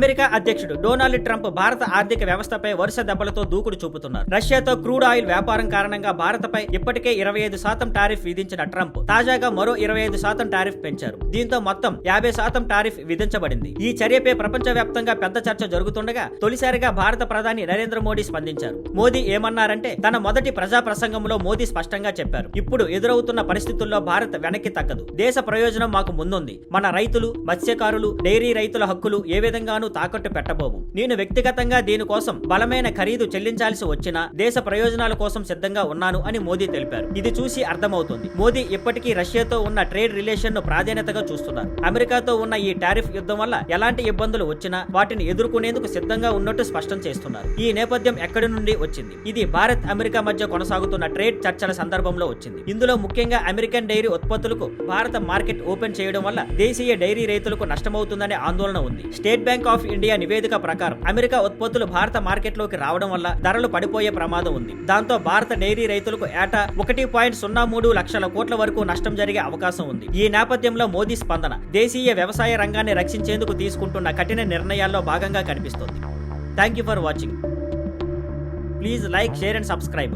America అధ్యక్షుడు Donald Trump భారత ఆర్థిక వ్యవస్థపై వరుస దెబ్బలతో దూకుడు చూపుతున్నారు. రష్యాతో క్రూడ్ ఆయిల్ వ్యాపారం కారణంగా భారత్పై ఇప్పటికే 25% టారిఫ్ విధించిన ట్రంప్ తాజాగా మరో 25% టారిఫ్ పెంచారు. దీంతో మొత్తం 50% టారిఫ్ విధించబడింది. ఈ చర్యపై ప్రపంచవ్యాప్తంగా పెద్ద చర్చ జరుగుతుండగా తొలిసారిగా భారత ప్రధాని నరేంద్ర మోడీ స్పందించారు. మోదీ ఏమన్నారంటే, తన మొదటి ప్రజా ప్రసంగంలో మోదీ స్పష్టంగా చెప్పారు, ఇప్పుడు ఎదురవుతున్న పరిస్థితుల్లో భారత్ వెనక్కి తగ్గదు. దేశ ప్రయోజనం మాకు ముందుంది. మన రైతులు, మత్స్యకారులు, డైరీ రైతుల హక్కులు ఏ విధంగానూ తాకట్టు పెట్టబోవు. నేను వ్యక్తిగతంగా దీనికోసం బలమైన ఖరీదు చెల్లించాల్సి వచ్చినా దేశ ప్రయోజనాల కోసం సిద్ధంగా ఉన్నాను అని మోదీ తెలిపారు. ఇది చూసి అర్థమవుతుంది, మోదీ ఇప్పటికీ రష్యాతో ఉన్న ట్రేడ్ రిలేషన్ ను ప్రాధాన్యతగా చూస్తున్నారు. అమెరికాతో ఉన్న ఈ టారిఫ్ యుద్ధం వల్ల ఎలాంటి ఇబ్బందులు వచ్చినా వాటిని ఎదుర్కొనేందుకు సిద్ధంగా ఉన్నట్టు స్పష్టం చేస్తున్నారు. ఈ నేపథ్యం ఎక్కడి నుండి వచ్చింది? ఇది భారత్ అమెరికా మధ్య కొనసాగుతున్న ట్రేడ్ చర్చల సందర్భంలో వచ్చింది. ఇందులో ముఖ్యంగా అమెరికన్ డైరీ ఉత్పత్తులకు భారత మార్కెట్ ఓపెన్ చేయడం వల్ల దేశీయ డైరీ రైతులకు నష్టమవుతుందనే ఆందోళన ఉంది. స్టేట్ బ్యాంక్ ఆఫ్ ఇండియా నివేదిక ప్రకారం అమెరికా ఉత్పత్తులు భారత మార్కెట్లోకి రావడం వల్ల ధరలు పడిపోయే ప్రమాదం ఉంది. దాంతో భారత డైరీ రైతులకు ఏటా 1.03 లక్షల కోట్ల వరకు నష్టం జరిగే అవకాశం ఉంది. ఈ నేపథ్యంలో మోదీ స్పందన దేశీయ వ్యవసాయ రంగాన్ని రక్షించేందుకు తీసుకుంటున్న కఠిన నిర్ణయాల్లో భాగంగా కనిపిస్తోంది. Thank you for watching. Please like, share and subscribe.